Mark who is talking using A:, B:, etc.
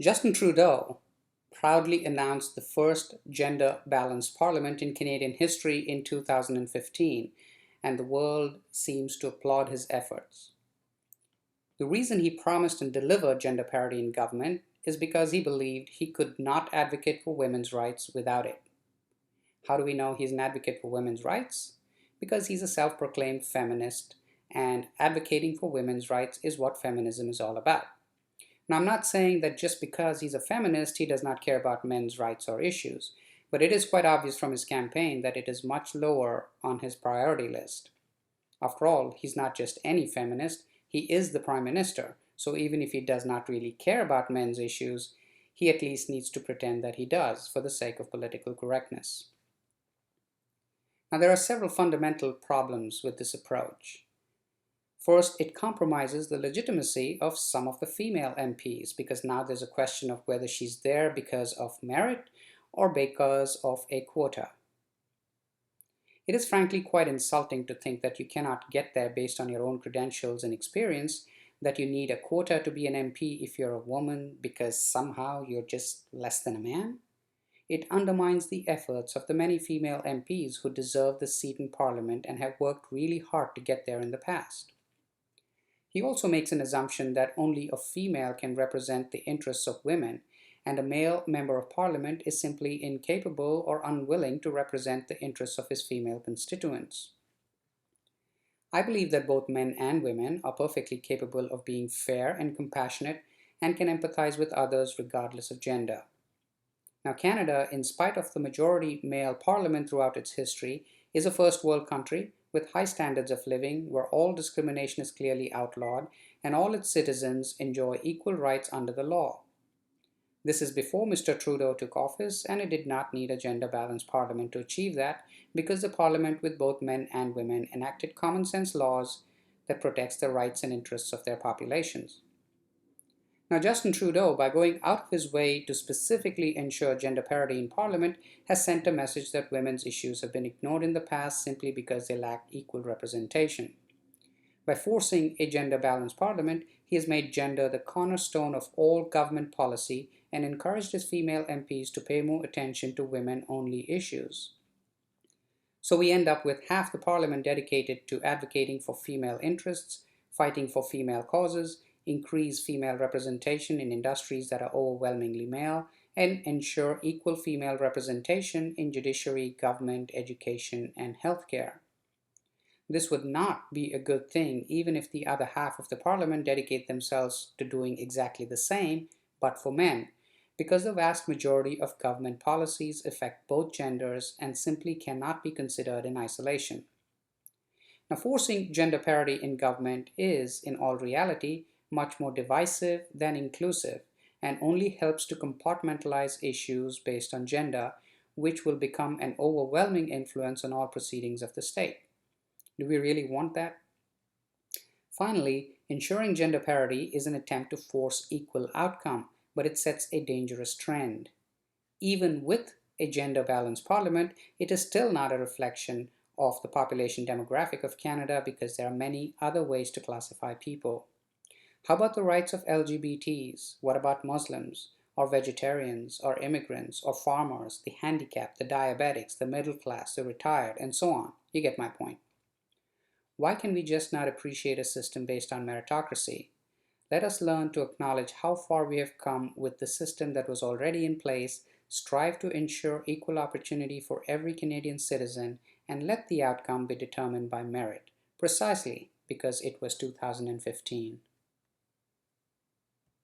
A: Justin Trudeau proudly announced the first gender-balanced parliament in Canadian history in 2015, and the world seems to applaud his efforts. The reason he promised and delivered gender parity in government is because he believed he could not advocate for women's rights without it. How do we know he's an advocate for women's rights? Because he's a self-proclaimed feminist, and advocating for women's rights is what feminism is all about. Now, I'm not saying that just because he's a feminist, he does not care about men's rights or issues, but it is quite obvious from his campaign that it is much lower on his priority list. After all, he's not just any feminist, he is the Prime Minister, so even if he does not really care about men's issues, he at least needs to pretend that he does for the sake of political correctness. Now, there are several fundamental problems with this approach. First, it compromises the legitimacy of some of the female MPs because now there's a question of whether she's there because of merit or because of a quota. It is frankly quite insulting to think that you cannot get there based on your own credentials and experience, that you need a quota to be an MP if you're a woman because somehow you're just less than a man. It undermines the efforts of the many female MPs who deserve the seat in Parliament and have worked really hard to get there in the past. He also makes an assumption that only a female can represent the interests of women, and a male member of parliament is simply incapable or unwilling to represent the interests of his female constituents. I believe that both men and women are perfectly capable of being fair and compassionate and can empathize with others regardless of gender. Now, Canada, in spite of the majority male parliament throughout its history, is a first world country with high standards of living where all discrimination is clearly outlawed and all its citizens enjoy equal rights under the law. This is before Mr. Trudeau took office, and it did not need a gender-balanced parliament to achieve that because the parliament with both men and women enacted common sense laws that protects the rights and interests of their populations. Now, Justin Trudeau, by going out of his way to specifically ensure gender parity in Parliament, has sent a message that women's issues have been ignored in the past simply because they lack equal representation. By forcing a gender-balanced Parliament, he has made gender the cornerstone of all government policy and encouraged his female MPs to pay more attention to women-only issues. So we end up with half the Parliament dedicated to advocating for female interests, fighting for female causes, increase female representation in industries that are overwhelmingly male, and ensure equal female representation in judiciary, government, education, and healthcare. This would not be a good thing even if the other half of the parliament dedicate themselves to doing exactly the same, but for men, because the vast majority of government policies affect both genders and simply cannot be considered in isolation. Now, forcing gender parity in government is, in all reality, much more divisive than inclusive and only helps to compartmentalize issues based on gender, which will become an overwhelming influence on all proceedings of the state. Do we really want that? Finally, ensuring gender parity is an attempt to force equal outcome, but it sets a dangerous trend. Even with a gender-balanced parliament, it is still not a reflection of the population demographic of Canada because there are many other ways to classify people. How about the rights of LGBTs? What about Muslims, or vegetarians, or immigrants, or farmers, the handicapped, the diabetics, the middle class, the retired, and so on? You get my point. Why can we just not appreciate a system based on meritocracy? Let us learn to acknowledge how far we have come with the system that was already in place, strive to ensure equal opportunity for every Canadian citizen, and let the outcome be determined by merit, precisely because it was 2015.